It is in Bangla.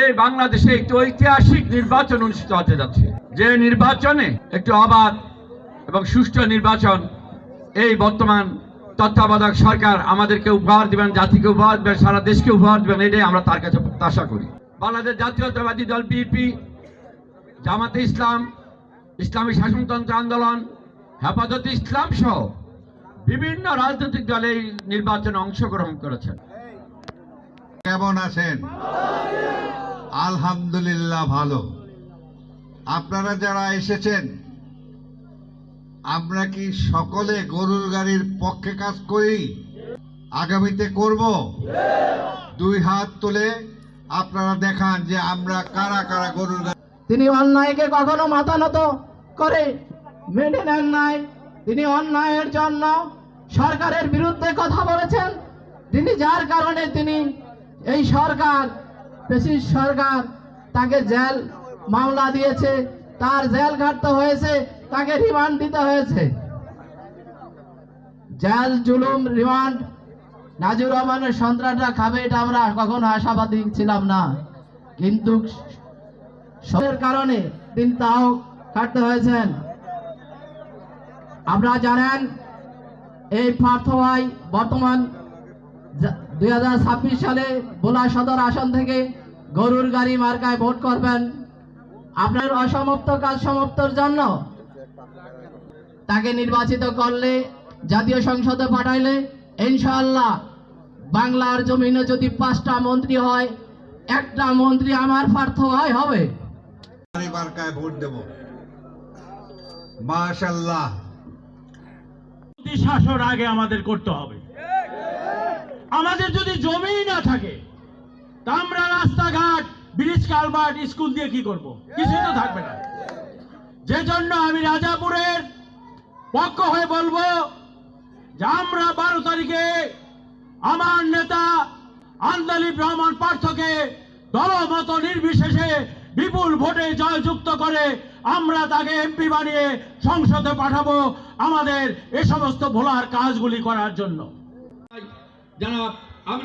এই বাংলাদেশে একটি ঐতিহাসিক নির্বাচন অনুষ্ঠিত হতে যাচ্ছে, যে নির্বাচনে একটি অবাধ এবং সুষ্ঠু নির্বাচন এই বর্তমান তত্ত্বাবধায়ক সরকার আমাদেরকে উপহার দিবেন, জাতিকে উপহার দিবেন, সারা দেশকে উপহার দিবেন, এটাই আমরা তার কাছে প্রত্যাশা করি। বাংলাদেশ জাতীয়তাবাদী দল বিএনপি, জামাতে ইসলাম, ইসলামী শাসনতন্ত্র আন্দোলন, হেফাজতে ইসলাম সহ বিভিন্ন রাজনৈতিক দল এই নির্বাচনে অংশগ্রহণ করেছেন। কেমন আছেন? আলহামদুলিল্লাহ ভালো। আপনারা যারা এসেছেন, আমরা কি সকলে গরুর গাড়ির পক্ষে কাজ করি? আগামীতে করব? দুই হাত তুলে আপনারা দেখান যে আমরা কারা কারা গরুর গাড়ি। তিনি অন্যায়কে কখনো মাথা নত করে মেনে নেন নাই। তিনি অন্যায়ের জন্য সরকারের বিরুদ্ধে কথা বলেছেন। তিনি যার কারণে তিনি এই সরকার, ফ্যাসিস্ট সরকার, তাকে জেল মামলা দিয়েছে, তার জেল কাটতে হয়েছে, তাকে রিমান্ড দিতে হয়েছে। জেল, জুলুম, রিমান্ড নাজির রহমানের সন্ত্রাসরা খাবে, এটা আমরা কখনো আশাবাদী ছিলাম না, কিন্তু সবের কারণে তিনি তাও কাটতে হয়েছেন। আপনারা জানেন এই পার্থ ভাই বর্তমান 2026 সালে ভোলা সদর আসন থেকে গরুর গাড়ি মার্কায় ভোট করবেন। আপনার অসমাপ্ত কাজ সমাপ্তর জন্য তাকে নির্বাচিত করলে, জাতীয় সংসদে পাঠাইলে ইনশাআল্লাহ বাংলার জমিনে যদি 5টা মন্ত্রী হয়, একটা মন্ত্রী আমার পার্থ ভাই হবে। মার্কায় ভোট দেব। মাশাআল্লাহ। শাসন আগে আমাদের করতে হবে। আমাদের যদি জমি না থাকে, তা আমরা রাস্তাঘাট, ব্রিজ, কালভার্ট, স্কুল দিয়ে কি করব? কিছুই তো থাকবে না। যে জন্য আমি রাজাপুরের পক্ষ হয়ে বলবো যে আমরা 12 তারিখে আমার নেতা আন্দালিব রহমান পার্থকে দলমত নির্বিশেষে বিপুল ভোটে জয়যুক্ত করে আমরা তাকে এমপি বানিয়ে সংসদে পাঠাবো আমাদের এ সমস্ত ভোলার কাজগুলি করার জন্য। জনাব